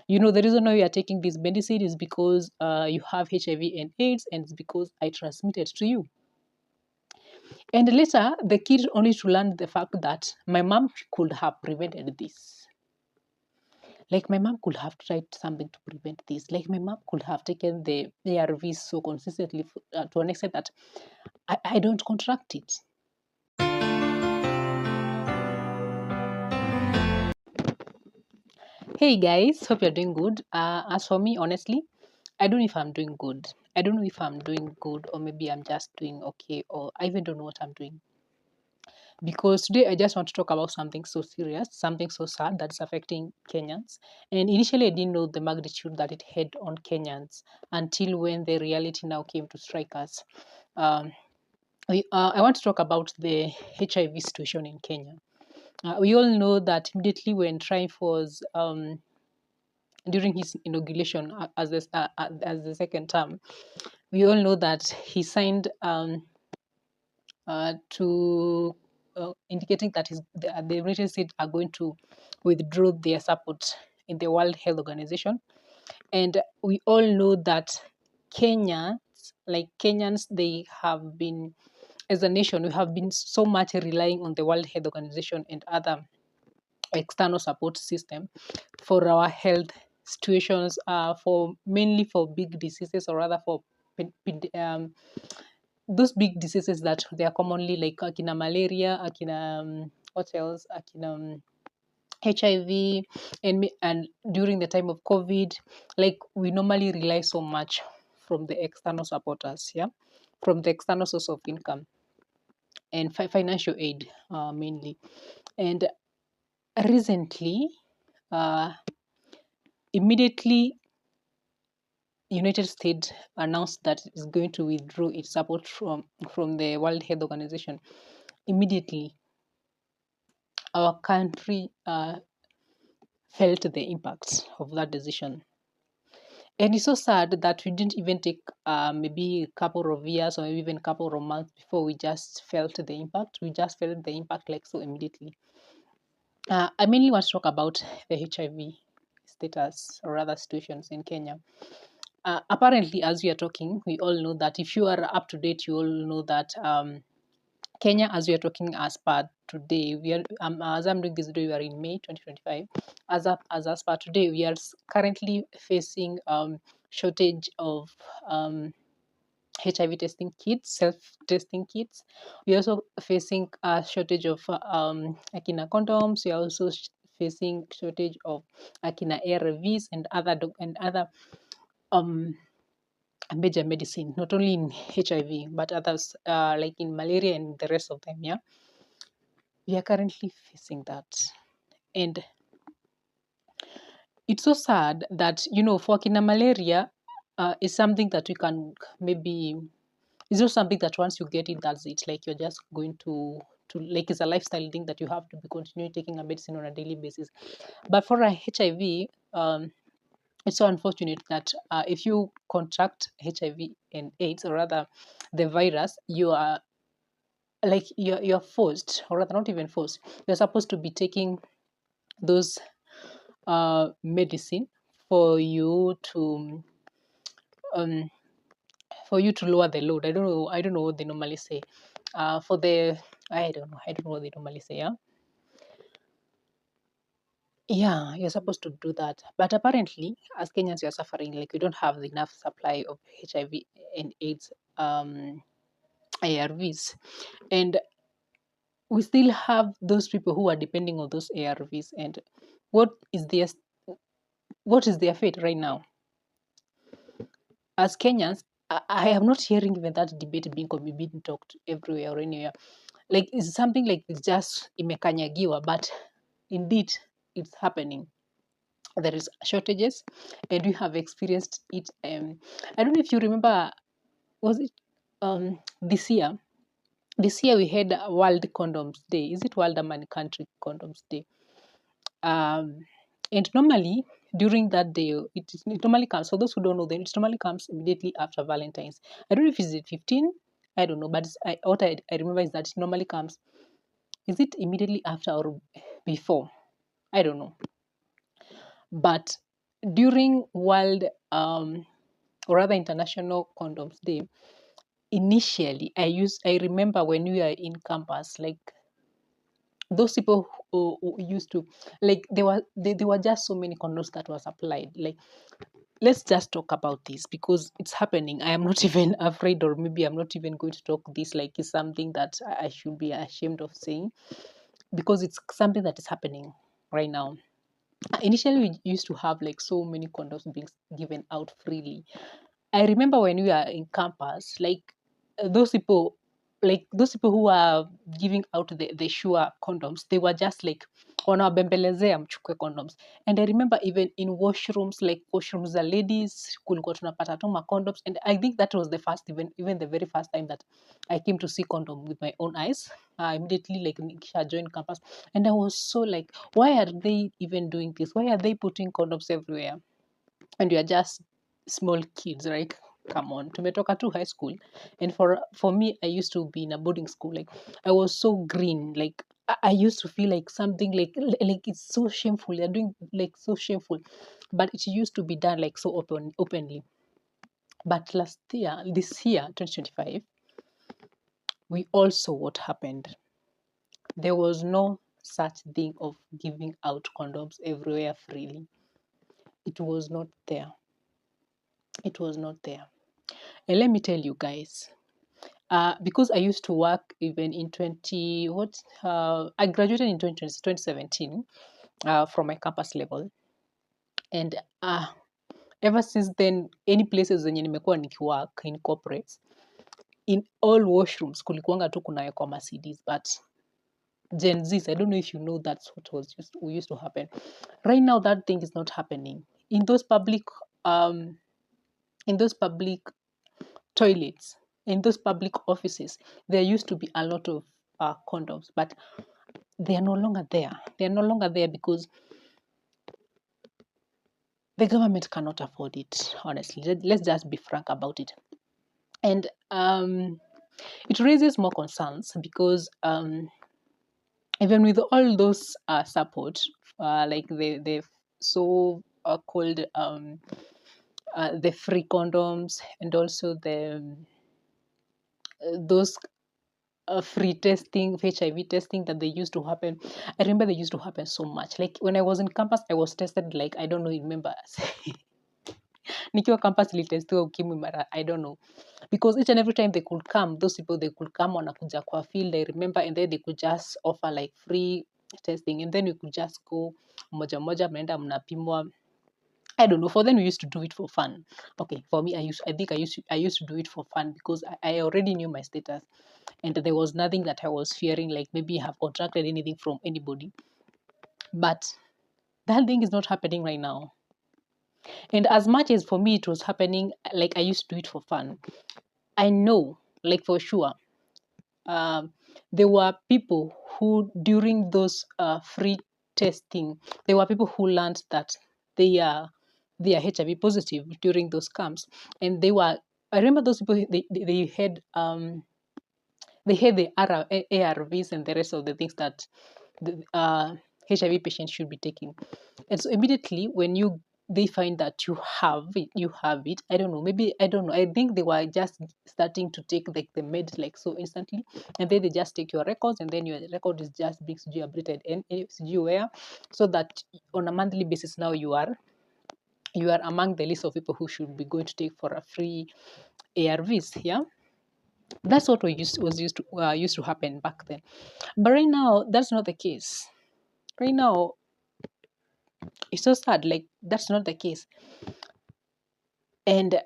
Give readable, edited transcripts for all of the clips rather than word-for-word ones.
The reason why you are taking this medicine is because you have HIV and AIDS, and it's because I transmitted to you. And later, the kid only to learn the fact that my mom could have prevented this. Like my mom could have tried something to prevent this. Like my mom could have taken the ARVs so consistently to an extent that I don't contract it. Hey guys, hope you're doing good. As for me, honestly, I don't know if I'm doing good. I don't know if I'm doing good, or maybe I'm just doing okay, or I even don't know what I'm doing. Because today I just want to talk about something so serious, something so sad that's affecting Kenyans. And initially, I didn't know the magnitude that it had on Kenyans until when the reality now came to strike us. Um, I want to talk about the HIV situation in Kenya. We all know that immediately when Triumph was during his inauguration as the second term, we all know that he signed to indicating that the United States are going to withdraw their support in the World Health Organization. And we all know that Kenyans, like Kenyans, they have been, as a nation, we have been so much relying on the World Health Organization and other external support system for our health situations, for mainly for big diseases, or rather for those big diseases that they are commonly like akina malaria, akina what else, akina HIV, and during the time of COVID, like we normally rely so much from the external supporters, yeah, from the external source of income and financial aid mainly. And recently, uh, immediately United States announced that it's going to withdraw its support from the World Health Organization. Immediately, our country felt the impact of that decision. And it's so sad that we didn't even take maybe a couple of years or maybe even a couple of months before we just felt the impact. We just felt the impact like so immediately. I mainly want to talk about the HIV status or other situations in Kenya. Apparently, as we are talking, we all know that if you are up to date, you all know that Kenya, as we are talking as per today, we are as I'm doing this video, we are in May 2025. As per today, we are currently facing shortage of HIV testing kits, self-testing kits. We are also facing a shortage of akina condoms. We are also facing shortage of akina ARVs and other um major medicine, not only in HIV but others like in malaria and the rest of them. Yeah, we are currently facing that, and it's so sad that for kina malaria is something that we can maybe. It's not something that once you get it, that's it. Like you're just going to like it's a lifestyle thing that you have to be continuing taking a medicine on a daily basis. But for a HIV, it's so unfortunate that if you contract HIV and AIDS, or rather the virus, you are like you're forced, or rather not even forced. You're supposed to be taking those medicine for you to um lower the load. I don't know what they normally say. For the I don't know what they normally say. Yeah, yeah, you're supposed to do that. But apparently, as Kenyans, you're suffering. Like we don't have enough supply of HIV and AIDS ARVs, and we still have those people who are depending on those ARVs. And what is their what is their fate right now? As Kenyans, I am not hearing even that debate being talked everywhere or anywhere. Like it's something like it's just imekanyagiwa, but indeed it's happening. There is shortages, and we have experienced it. I don't know if you remember, was it this year? This year we had World Condoms Day. Is it World Country Condoms Day? Um, and normally during that day, it normally comes. For those who don't know, then it normally comes immediately after Valentine's. I don't know if it's the 15. I don't know, but what I remember is that it normally comes. Is it immediately after or before? I don't know. But during World or rather International Condoms Day, initially I remember when we were in campus, like those people who used to, like there were just so many condoms that was applied. Like, let's just talk about this because it's happening. I am not even afraid, or maybe I'm not even going to talk this like it's something that I should be ashamed of saying, because it's something that is happening right now. Initially, we used to have like so many condoms being given out freely. I remember when we were in campus, like those people who are giving out the sure condoms, they were just like wanawabembelezea mchukue condoms. And I remember even in washrooms, like washrooms za ladies, kulikuwa tunapata tu condoms. And I think that was the first, even the very first time that I came to see condom with my own eyes. Immediately like nikisha joined campus. And I was so like, why are they even doing this? Why are they putting condoms everywhere? And we are just small kids, right? Come on, tumetoka to high school. And for me, I used to be in a boarding school. Like, I was so green. Like, I used to feel like something like it's so shameful. They're doing like so shameful, but it used to be done like so openly. But this year, 2025, we all saw what happened. There was no such thing of giving out condoms everywhere freely. It was not there. It was not there. And let me tell you guys, because I used to work even in I graduated in 2017 from my campus level. And ever since then, any places zenye nimekuwa nikiwork in corporates, in all washrooms kulikuanga tu kunawekwa ma-CDs, but Gen Zs, I don't know if you know that's what used to happen. Right now, that thing is not happening. In those public um, toilets, in those public offices, there used to be a lot of condoms, but they are no longer there. They are no longer there because the government cannot afford it, honestly. Let's just be frank about it. And it raises more concerns because even with all those support, like the so called the free condoms, and also the those free testing, HIV testing that they used to happen. I remember they used to happen so much. Like when I was in campus, I was tested like, I don't know, remember. Nikiwa campus nilitestiwa ukimwi mara, I don't know. Because each and every time they could come, those people, they could come wanakuja kwa field, I remember, and then they could just offer like free testing, and then we could just go moja moja, mnaenda mnapimwa. I don't know. For them, we used to do it for fun. Okay, for me, I used to do it for fun because I already knew my status, and there was nothing that I was fearing, like maybe I have contracted anything from anybody. But that thing is not happening right now. And as much as for me it was happening, like I used to do it for fun, I know, like for sure, um, there were people who, during those free testing, there were people who learned that they are HIV positive during those camps, and they were. I remember those people. They had the ARVs and the rest of the things that the HIV patients should be taking. And so immediately when they find that you have it. I don't know. Maybe I don't know. I think they were just starting to take like the meds like so instantly, and then they just take your records, and then your record is just being updated and where, so that on a monthly basis now you are among the list of people who should be going to take for a free ARVs. Yeah, that's what used to happen back then. But right now, that's not the case. Right now, it's so sad. Like that's not the case, and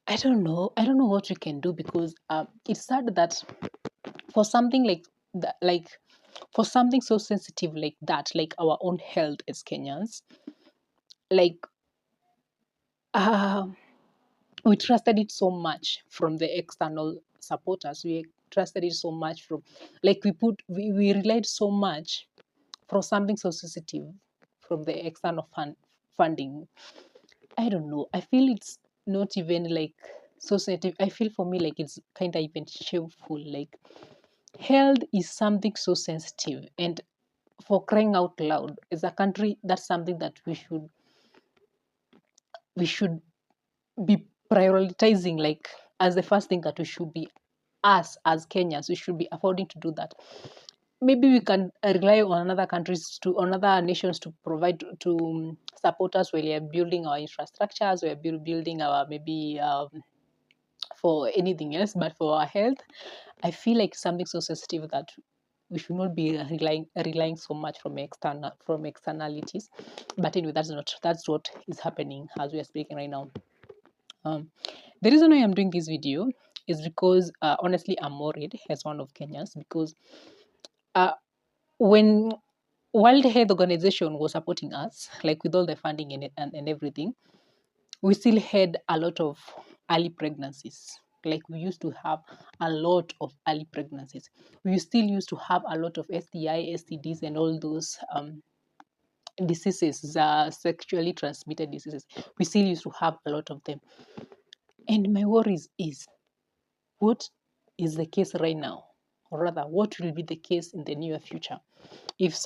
I don't know. I don't know what we can do because it's sad that for something like that, like for something so sensitive like that, like our own health as Kenyans, like uh, we trusted it so much from the external supporters. We trusted it so much from, like we relied so much for something so sensitive from the external funding. I don't know. I feel it's not even like so sensitive. I feel for me like it's kind of even shameful. Like health is something so sensitive, and for crying out loud, as a country, that's something that we should we should be prioritizing, like, as the first thing that we should be, us as Kenyans, we should be affording to do that. Maybe we can rely on other countries, to on other nations, to provide, to support us while we are building our infrastructures, we are building our, maybe for anything else, but for our health, I feel like something so sensitive that we should not be relying so much from externalities. But anyway, that's what is happening as we are speaking right now. The reason why I'm doing this video is because honestly, I'm worried as one of Kenyans, because uh, when World Health Organization was supporting us, like with all the funding and everything, we still had a lot of early pregnancies. Like, we used to have a lot of early pregnancies. We still used to have a lot of STI, STDs, and all those diseases, sexually transmitted diseases. We still used to have a lot of them. And my worries is, what is the case right now? Or rather, what will be the case in the near future? If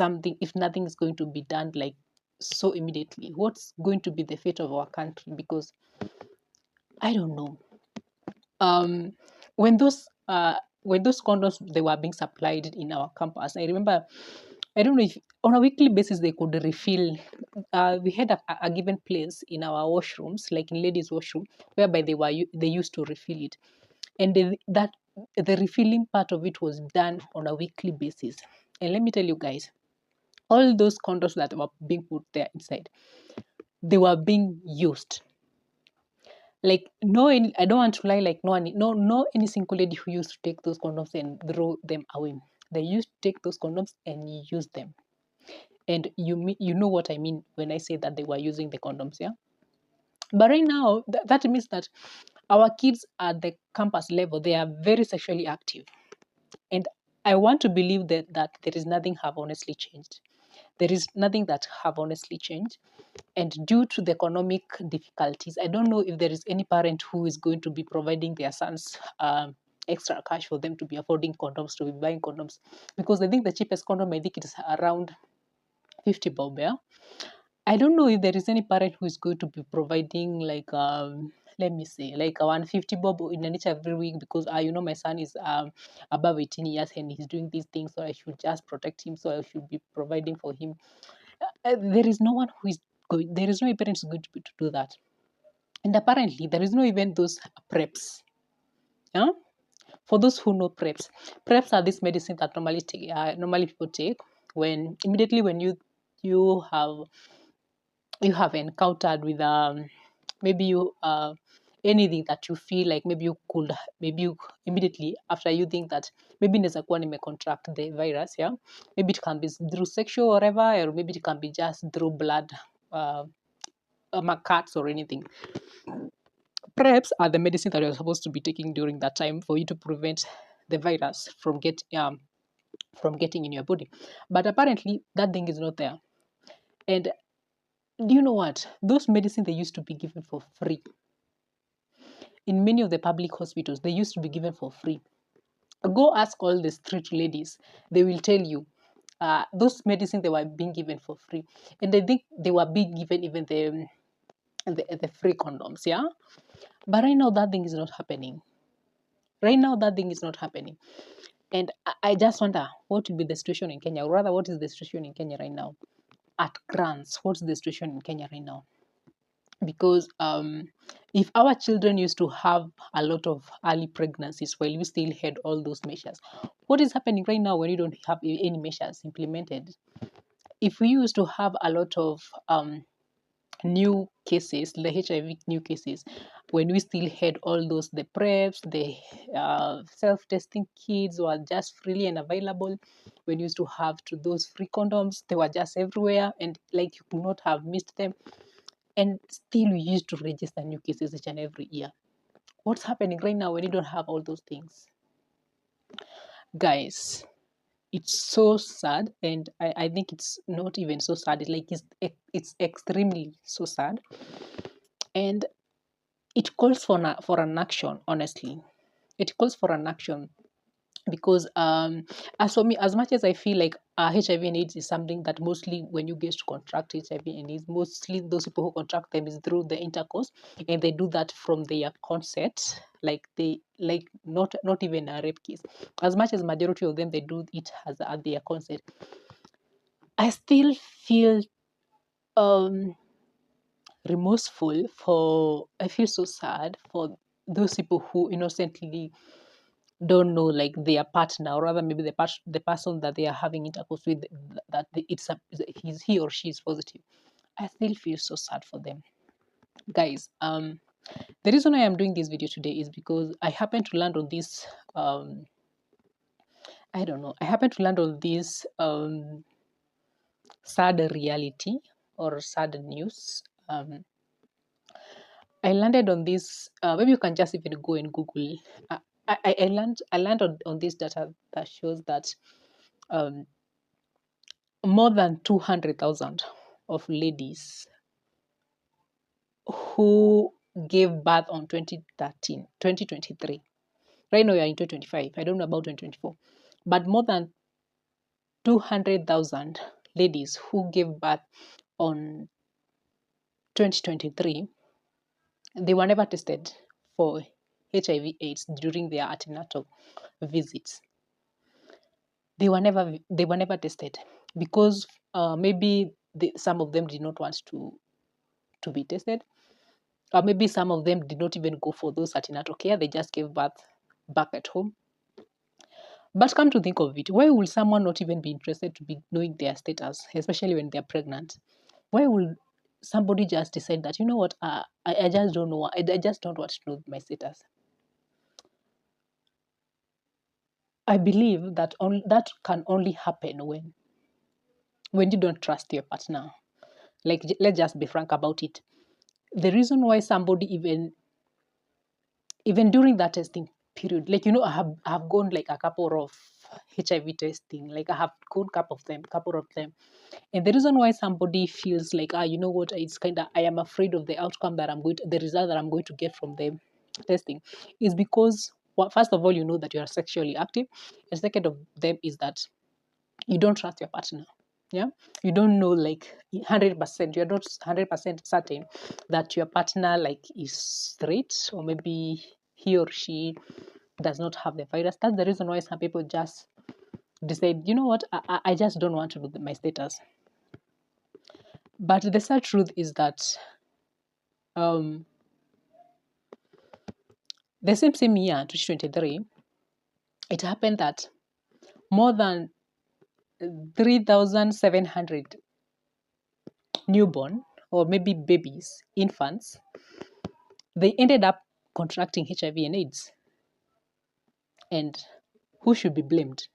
nothing is going to be done, like, so immediately, what's going to be the fate of our country? Because I don't know. um when those condoms, they were being supplied in our campus, I remember, I don't know if on a weekly basis they could refill. We had a given place in our washrooms, like in ladies washroom, whereby they used to refill it. And that the refilling part of it was done on a weekly basis. And let me tell you guys, all those condoms that were being put there inside, they were being used. Like, no, I don't want to lie. Like, no, any single lady who used to take those condoms and throw them away. They used to take those condoms and use them. And you know what I mean when I say that they were using the condoms, yeah. But right now, that means that our kids at the campus level, they are very sexually active, and I want to believe that there is nothing have honestly changed. There is nothing that have honestly changed. And due to the economic difficulties, I don't know if there is any parent who is going to be providing their sons extra cash for them to be affording condoms, to be buying condoms. Because I think the cheapest condom, I think it is around 50 bob, yeah? I don't know if there is any parent who is going to be providing, like, let me say, like a 150 bob in each every week, because my son is above 18 years and he's doing these things, so I should just protect him, so I should be providing for him. There is no one who is going, there is no parent who is going to do that. And apparently, there is no even those preps. Yeah? For those who know preps are this medicine that normally people take when immediately when you have you have encountered with maybe you anything that you feel like maybe you immediately after you think that maybe inaweza kuwa contract the virus, yeah. Maybe it can be through sexual or whatever, or maybe it can be just through blood, uh, cuts or anything. Preps are the medicine that you're supposed to be taking during that time for you to prevent the virus from getting in your body. But apparently that thing is not there. And do you know what? Those medicine, they used to be given for free. In many of the public hospitals, they used to be given for free. Go ask all the street ladies, they will tell you those medicine, they were being given for free. And I think they were being given even the free condoms, yeah. But right now that thing is not happening. Right now that thing is not happening. And I just wonder what will be the situation in Kenya, or rather, what is the situation in Kenya right now? At grants, what's the situation in Kenya right now? Because if our children used to have a lot of early pregnancies while we still had all those measures, what is happening right now when you don't have any measures implemented? If we used to have a lot of new cases, the HIV new cases, when we still had all those, the preps, the self-testing kits were just freely and available. When you used to have to those free condoms, they were just everywhere, and like you could not have missed them. And still we used to register new cases each and every year. What's happening right now when you don't have all those things? Guys, it's so sad, and I think it's not even so sad. It's extremely so sad. And it calls for an action, honestly. It calls for an action. because as for me, as much as I feel like HIV and AIDS is something that mostly when you get to contract HIV and AIDS, mostly those people who contract them is through the intercourse, and they do that from their consent, like they like not even a rape case. As much as majority of them they do it as at their consent, I still feel um remorseful for, I feel so sad for those people who innocently don't know like their partner, or rather maybe the person that they are having intercourse with, that he or she is positive. I still feel so sad for them, guys. The reason I am doing this video today is because I happen to land on this I don't know, I happen to land on this sad reality or sad news. I landed on this. Maybe you can just even go and Google. I land on this data that shows that um, more than 200,000 of ladies who gave birth on 2013, 2023. Right now, we are in 2025. I don't know about 2024. But more than 200,000 ladies who gave birth on 2023, they were never tested for HIV/AIDS during their antenatal visits. They were never tested because maybe some of them did not want to be tested, or maybe some of them did not even go for those antenatal care. They just gave birth back at home. But come to think of it, why will someone not even be interested to be knowing their status, especially when they're pregnant? Why will somebody just decide that, you know what, I just don't know, I just don't want to know my status? I believe that that can only happen when you don't trust your partner. Like, let's just be frank about it. The reason why somebody even during that testing period, like, I have gone like a couple of HIV testing, like I have gone couple of them, and the reason why somebody feels like, you know what, it's kind of, I am afraid of the outcome that the result that I'm going to get from the testing, is because, well, first of all, you know that you are sexually active, and second of them is that you don't trust your partner. Yeah, you don't know, like, 100%, you're not 100% certain that your partner like is straight, or maybe he or she does not have the virus. That's the reason why some people just decide, you know what, I just don't want to know my status. But the sad truth is that um the same year, 2023, it happened that more than 3,700 newborn, or maybe babies, infants, they ended up contracting HIV and AIDS. And who should be blamed?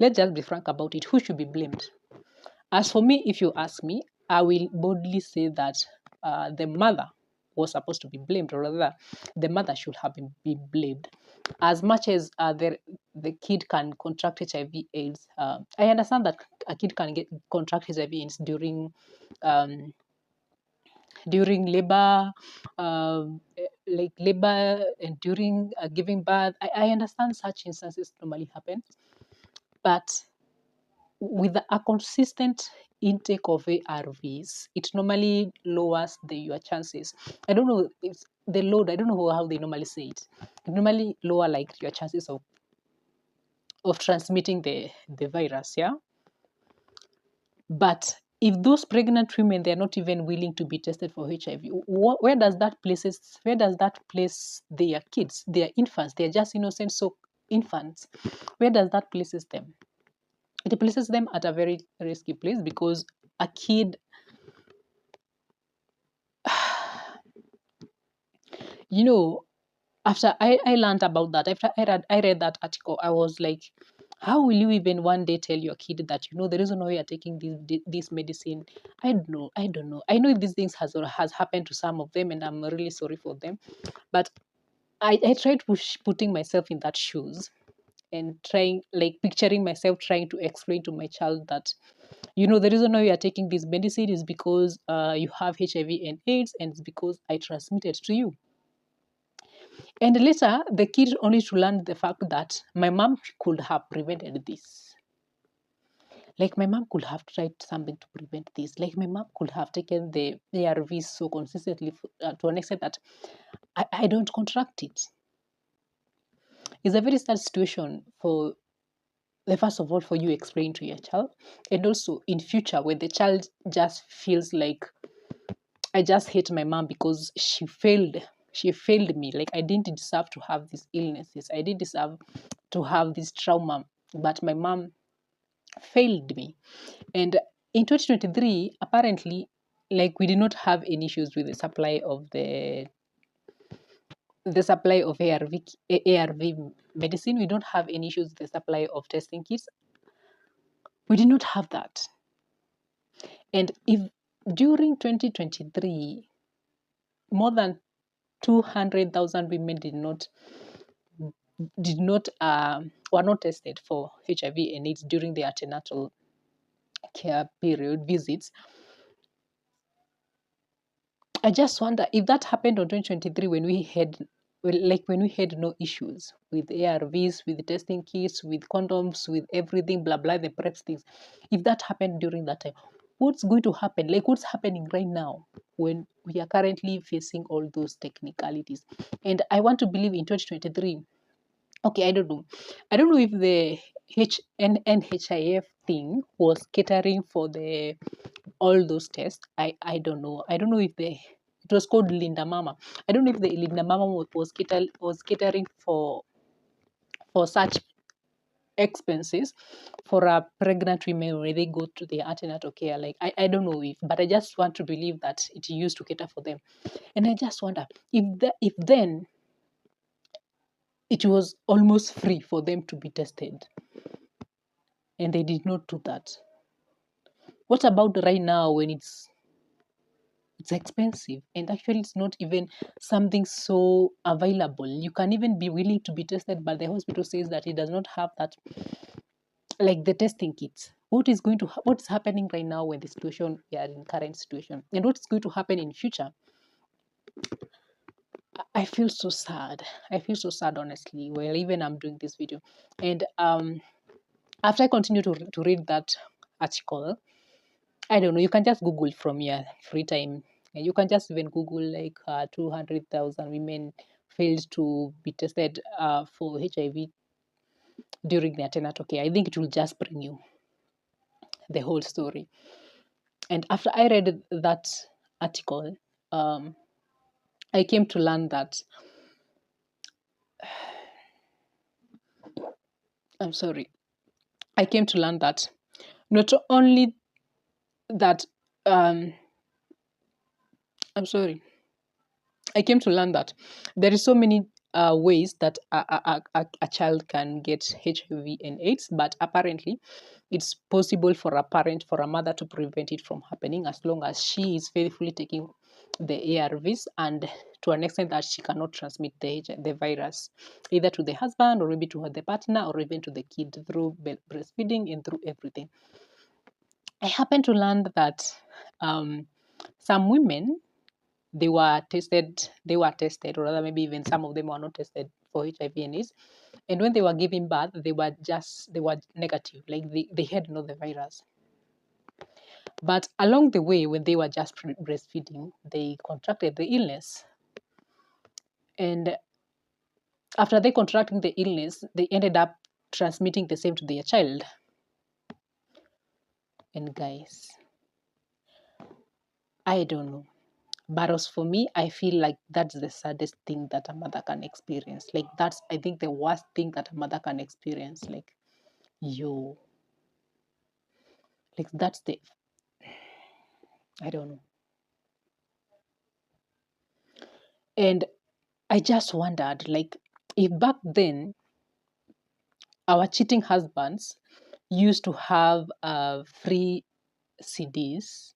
Let's just be frank about it. Who should be blamed? As for me, if you ask me, I will boldly say that the mother was supposed to be blamed, or rather, the mother should have been blamed. As much as the kid can contract HIV/AIDS, I understand that a kid can contract HIV/AIDS um, during labor, like labor, and during giving birth. I understand such instances normally happen, but with a consistent intake of ARVs, it normally lowers your chances. I don't know if the load, I don't know how they normally say it. It normally lower like your chances of transmitting the virus, yeah? But if those pregnant women, they're not even willing to be tested for HIV, where does that place their kids, their infants? They're just innocent so infants. Where does that places them? It places them at a very risky place, because a kid, you know, after I learned about that, after I read that article, I was like, how will you even one day tell your kid that, the reason why you're taking this medicine? I don't know. I know these things has happened to some of them, and I'm really sorry for them. But I tried putting myself in that shoes, and trying, like, picturing myself trying to explain to my child that, the reason why you are taking this medicine is because you have HIV and AIDS, and it's because I transmitted to you. And later, the kid only to learn the fact that my mom could have prevented this. Like my mom could have tried something to prevent this. Like my mom could have taken the ARVs so consistently to an extent that I don't contract it. It's a very sad situation for first of all for you explain to your child, and also in future when the child just feels like I just hate my mom because she failed me, like I didn't deserve to have these illnesses, I didn't deserve to have this trauma, but my mom failed me. And in 2023 apparently, like we did not have any issues with the supply of ARV medicine. We don't have any issues with the supply of testing kits. We did not have that. And if during 2023, more than 200,000 women were not tested for HIV and AIDS during the antenatal care period visits, I just wonder if that happened on 2023 when we had when we had no issues with ARVs, with testing kits, with condoms, with everything, blah blah, the PrEP things. If that happened during that time, what's going to happen? Like what's happening right now when we are currently facing all those technicalities? And I want to believe in 2023. Okay, I don't know. I don't know if the NHIF thing was catering for the all those tests. I don't know. I don't know if it was called Linda Mama. I don't know if the Linda Mama was catering for such expenses for a pregnant women when they go to the antenatal care. Like I don't know if, but I just want to believe that it used to cater for them. And I just wonder if then it was almost free for them to be tested and they did not do that. What about right now when it's expensive and actually it's not even something so available? You can even be willing to be tested, but the hospital says that it does not have that, like the testing kits. What's happening right now when the situation we are in current situation, and what's going to happen in future? I feel so sad. I feel so sad honestly. Well, even I'm doing this video, and after I continue to read that article, I don't know. You can just Google from your free time. You can just even Google like 200,000 women failed to be tested for HIV during the antenatal care. I think it will just bring you the whole story. And after I read that article, um, I came to learn that I'm sorry. I came to learn that not only that I'm sorry. I came to learn that there is so many ways that a child can get HIV and AIDS, but apparently it's possible for a mother to prevent it from happening as long as she is faithfully taking the ARVs and to an extent that she cannot transmit the virus either to the husband or maybe to the partner or even to the kid through breastfeeding and through everything. I happened to learn that some women they were tested, or rather maybe even some of them were not tested for HIV and AIDS. And when they were giving birth, they were negative, like they had no the virus. But along the way, when they were just breastfeeding, they contracted the illness. And after they contracting the illness, they ended up transmitting the same to their child. And guys, I don't know. But as for me, I feel like that's the saddest thing that a mother can experience. Like that's, I think, the worst thing that a mother can experience. Like, yo, like that's I don't know. And I just wondered, like, if back then our cheating husbands used to have free CDs,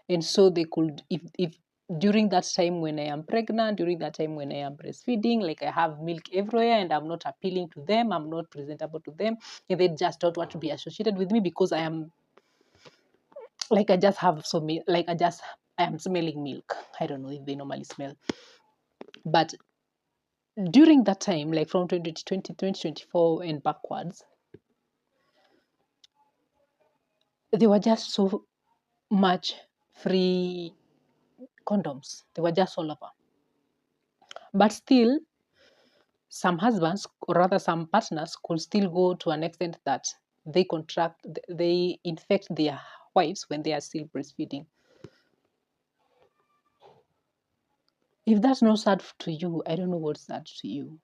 and so they could, if during that time when I am pregnant, during that time when I am breastfeeding, like I have milk everywhere and I'm not appealing to them, I'm not presentable to them, and they just don't want to be associated with me because I am, like, I just have so many, like I am smelling milk. I don't know if they normally smell, but during that time, like from 2020, 2024 and backwards, there were just so much free condoms. They were just all over. But still, some husbands, or rather some partners, could still go to an extent that they infect their wives when they are still breastfeeding. If that's not sad to you, I don't know what's sad to you.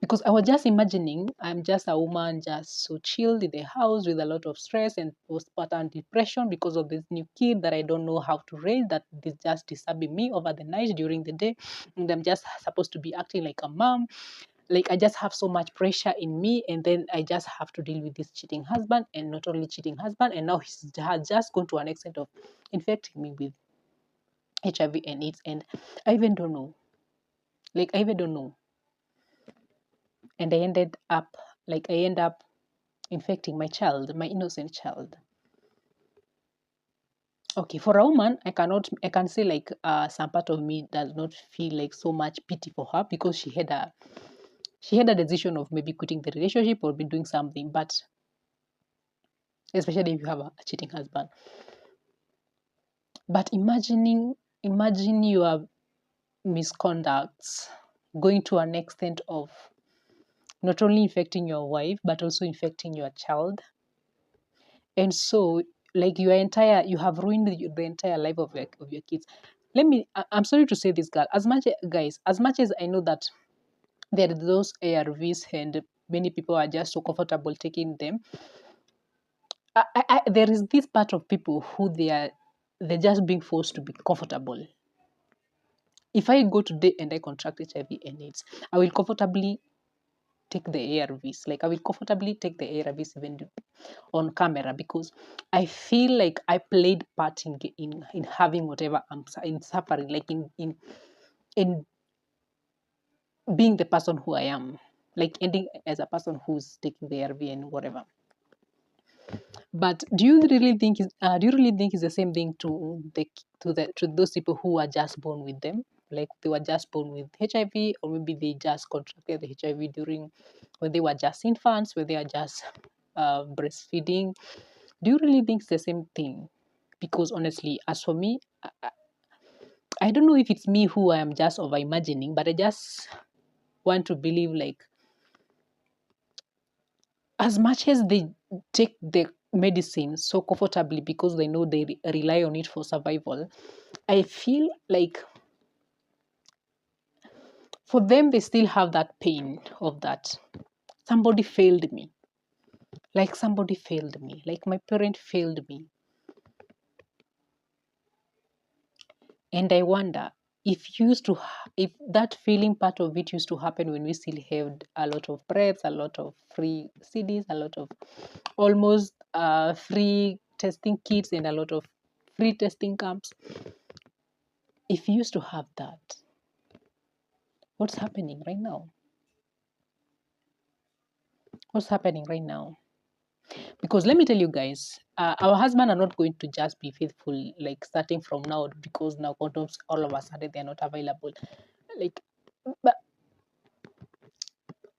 Because I was just imagining I'm just a woman just so chilled in the house with a lot of stress and postpartum depression because of this new kid that I don't know how to raise, that is just disturbing me over the night during the day. And I'm just supposed to be acting like a mom. Like I just have so much pressure in me, and then I just have to deal with this cheating husband, and not only cheating husband, and now he has just gone to an extent of infecting me with HIV and AIDS, and I even don't know. Like I even don't know. And I end up infecting my child, my innocent child. Okay, for a woman, I can say like some part of me does not feel like so much pity for her because she had a decision of maybe quitting the relationship or be doing something, but especially if you have a cheating husband. But imagine your misconducts going to an extent of not only infecting your wife but also infecting your child. And so like you have ruined the entire life of your kids. I'm sorry to say this, girl, as much as I know that there are those ARVs and many people are just so comfortable taking them, there is this part of people who they're just being forced to be comfortable. If I go today and I contract HIV and AIDS, I will comfortably take the ARVs. Like I will comfortably take the ARVs even on camera because I feel like I played part in having whatever in suffering, like in being the person who I am, like ending as a person who's taking the ARV and whatever. But do you really think it's the same thing to those people who are just born with them? Like they were just born with HIV, or maybe they just contracted the HIV during when they were just infants, when they are just breastfeeding. Do you really think it's the same thing? Because honestly, as for me, I don't know if it's me who I am just over imagining, but I just want to believe like as much as they take the medicine so comfortably because they know they rely on it for survival, I feel like for them they still have that pain of that somebody failed me, like somebody failed me, like my parent failed me. And I wonder if that feeling part of it used to happen when we still had a lot of preps, a lot of free CDs, a lot of almost free testing kits, and a lot of free testing camps. If you used to have that, what's happening right now? What's happening right now? Because let me tell you guys, our husband are not going to just be faithful like starting from now because now condoms all of a sudden they're not available. Like, but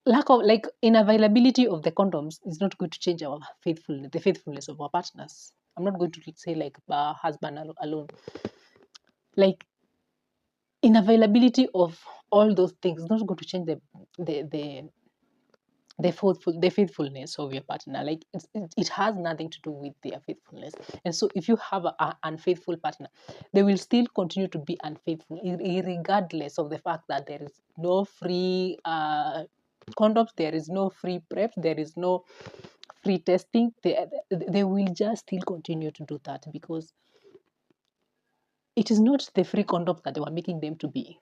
lack of like inavailability of the condoms is not going to change the faithfulness of our partners. I'm not going to say like husband alone. Like inavailability of all those things is not going to change the the the faithfulness of your partner. Like it has nothing to do with their faithfulness. And so if you have an unfaithful partner, they will still continue to be unfaithful regardless of the fact that there is no free condoms, there is no free prep, there is no free testing. They will just still continue to do that because it is not the free condoms that they were making them to be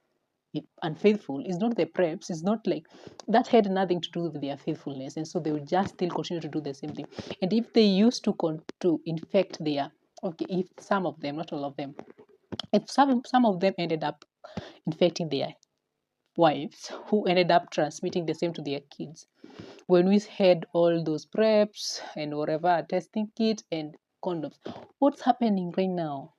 unfaithful. It's not the preps. It's not like that had nothing to do with their faithfulness, and so they will just still continue to do the same thing. And if they used to infect their okay, if some of them, not all of them, if some of them ended up infecting their wives, who ended up transmitting the same to their kids, when we had all those preps and whatever testing kit and condoms, what's happening right now?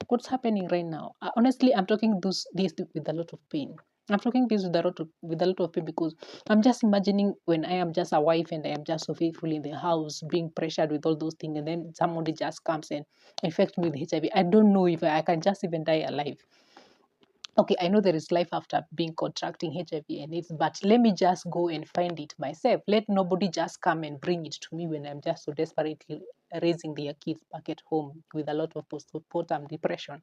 what's happening right now. Honestly, I'm talking this with a lot of pain. I'm talking this with a lot of pain because I'm just imagining when I am just a wife and I am just so faithful in the house, being pressured with all those things, and then somebody just comes and infects me with HIV. I don't know if I can just even die alive. Okay, I know there is life after being contracting HIV and AIDS, but let me just go and find it myself. Let nobody just come and bring it to me when I'm just so desperately raising their kids back at home with a lot of postpartum depression.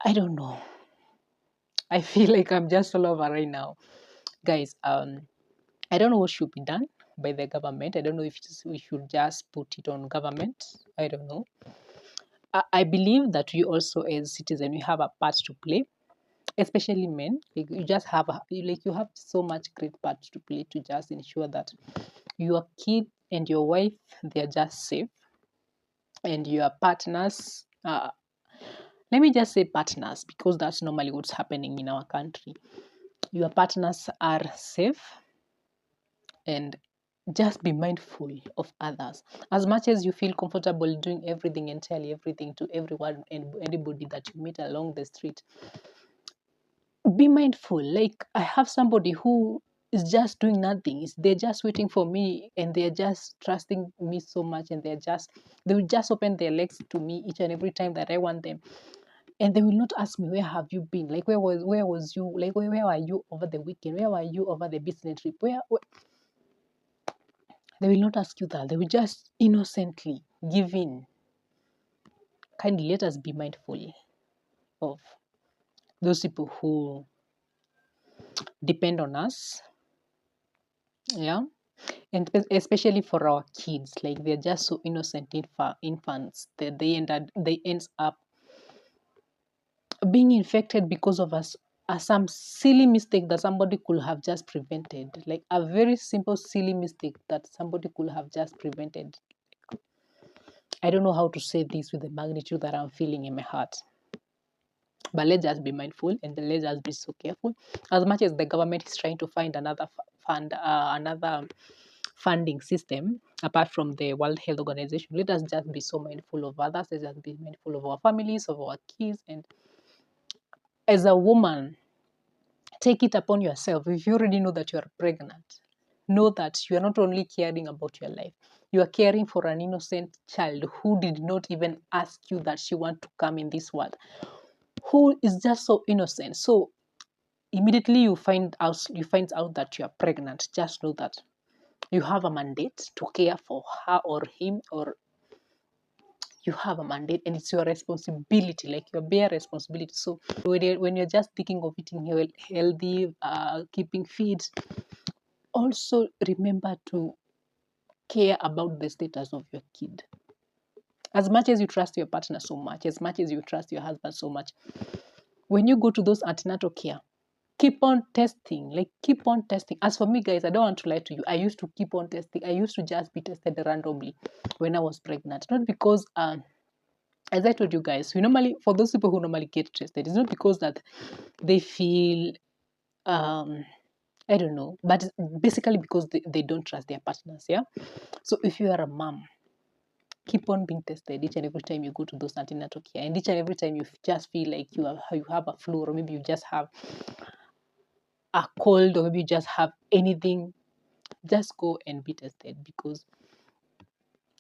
I don't know. I feel like I'm just all over right now. Guys, I don't know what should be done by the government. I don't know if we should just put it on government. I don't know. I believe that we also as citizens, we have a part to play, especially men. Like you just have you have so much great part to play to just ensure that your kid and your wife, they are just safe, and your partners, let me just say partners, because that's normally what's happening in our country. Your partners are safe, and just be mindful of others. As much as you feel comfortable doing everything and tell everything to everyone and anybody that you meet along the street, be mindful. Like I have somebody who is just doing nothing. They're just waiting for me, and they're just trusting me so much, and they will just open their legs to me each and every time that I want them. And they will not ask me, where have you been? Like where was you? Like where are you over the weekend? Where were you over the business trip? Where They will not ask you that. They will just innocently give in. Kindly let us be mindful of those people who depend on us. Yeah. And especially for our kids, like they're just so innocent infants that they ends up being infected because of us some silly mistake that somebody could have just prevented, like a very simple silly mistake that somebody could have just prevented. I don't know how to say this with the magnitude that I'm feeling in my heart, but let's just be mindful and let's just be so careful. As much as the government is trying to find another funding system apart from the World Health Organization, let us just be so mindful of others. Let's just be mindful of our families, of our kids. And as a woman, take it upon yourself. If you already know that you are pregnant, know that you are not only caring about your life, you are caring for an innocent child who did not even ask you that she want to come in this world, who is just so innocent. So immediately you find out that you are pregnant, just know that you have a mandate to care for her or him, or you have a mandate, and it's your responsibility, like your bare responsibility. So when you're just thinking of eating healthy, keeping fit, also remember to care about the status of your kid. As much as you trust your partner so much, as much as you trust your husband so much, when you go to those antenatal care, keep on testing. Like keep on testing. As for me, guys, I don't want to lie to you, I used to keep on testing. I used to just be tested randomly when I was pregnant, not because as I told you guys, we normally, for those people who normally get tested, it's not because that they feel I don't know, but basically because they don't trust their partners. Yeah. So if you are a mom, keep on being tested each and every time you go to those antenatal care, and each and every time you just feel like you have a flu, or maybe you just have a cold, or maybe you just have anything, just go and be tested. Because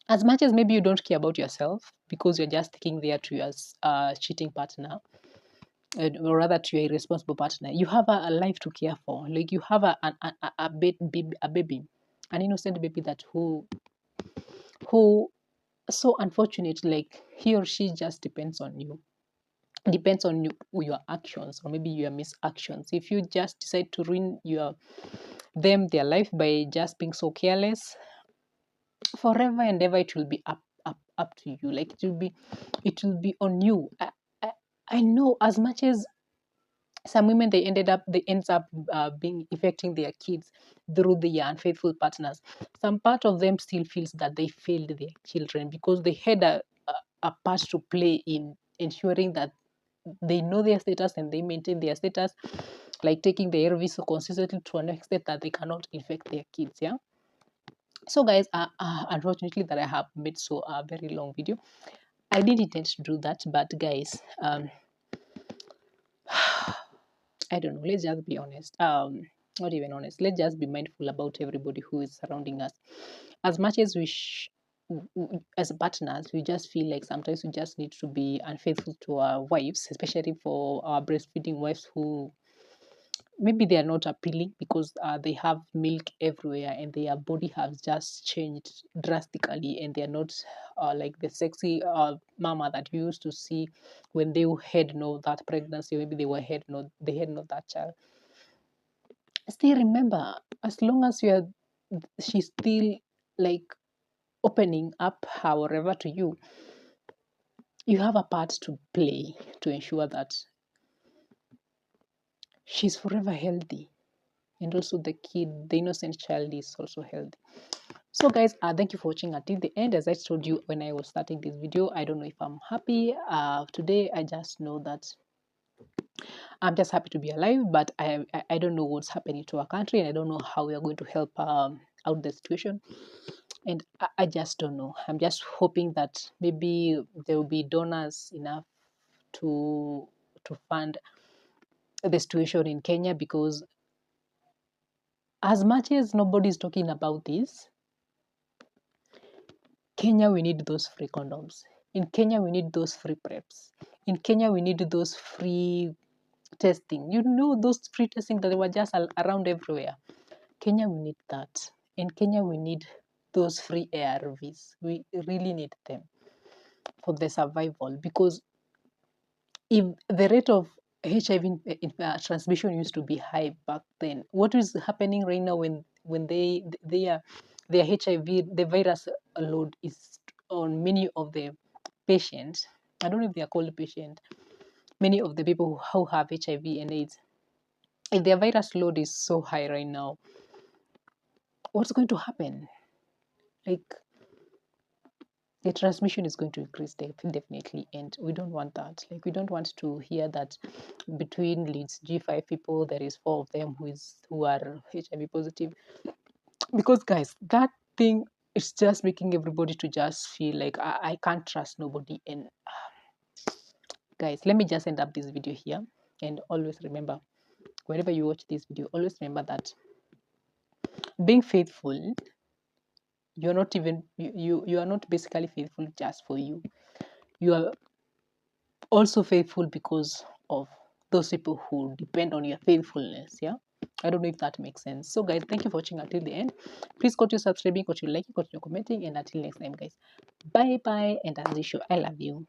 as much as maybe you don't care about yourself because you're just taking there to your cheating partner, or rather to your irresponsible partner, you have a life to care for. Like you have a baby, an innocent baby that who so unfortunate, like he or she just depends on your actions, or maybe your misactions. If you just decide to ruin their life by just being so careless, forever and ever it will be up to you. Like it will be on you. I know, as much as some women, they ends up being affecting their kids through their unfaithful partners. Some part of them still feels that they failed their children because they had a part to play in ensuring that they know their status and they maintain their status, like taking the ARV so consistently to an extent that they cannot infect their kids. Yeah. So guys, unfortunately that I have made so a very long video. I didn't intend to do that, but guys, I don't know. Let's just be honest. Not even honest. Let's just be mindful about everybody who is surrounding us. As much as as partners, we just feel like sometimes we just need to be unfaithful to our wives, especially for our breastfeeding wives who maybe they are not appealing because they have milk everywhere and their body has just changed drastically, and they are not like the sexy mama that you used to see when they had no that pregnancy. Maybe they had not that child. Still remember, as long as she's still like opening up however to you, you have a part to play to ensure that she's forever healthy, and also the innocent child is also healthy. So guys, thank you for watching until the end. As I told you when I was starting this video, I don't know if I'm happy today. I just know that I'm just happy to be alive, but I don't know what's happening to our country, and I don't know how we are going to help out the situation, and I just don't know. I'm just hoping that maybe there will be donors enough to fund the situation in Kenya, because as much as nobody's talking about this, Kenya, we need those free condoms. In Kenya, we need those free preps. In Kenya, we need those free testing. You know, those free testing that they were just around everywhere. Kenya, we need that. In Kenya, we need those free ARVs. We really need them for the survival, because if the rate of HIV transmission used to be high back then, what is happening right now when they are their HIV, the virus load is on many of the patients. I don't know if they are called patients. Many of the people who have HIV and AIDS, if their virus load is so high right now, what's going to happen? Like, the transmission is going to increase definitely, and we don't want that. Like, we don't want to hear that between leads G5 people there is 4 of them who are HIV positive, because guys, that thing is just making everybody to just feel like I can't trust nobody. And guys, let me just end up this video here, and always remember, whenever you watch this video, always remember that being faithful, you're not even you are not basically faithful just for you. You are also faithful because of those people who depend on your faithfulness. Yeah, I don't know if that makes sense. So guys, thank you for watching until the end. Please continue subscribing, continue liking, continue commenting, and until next time guys, bye bye. And as usual, I love you.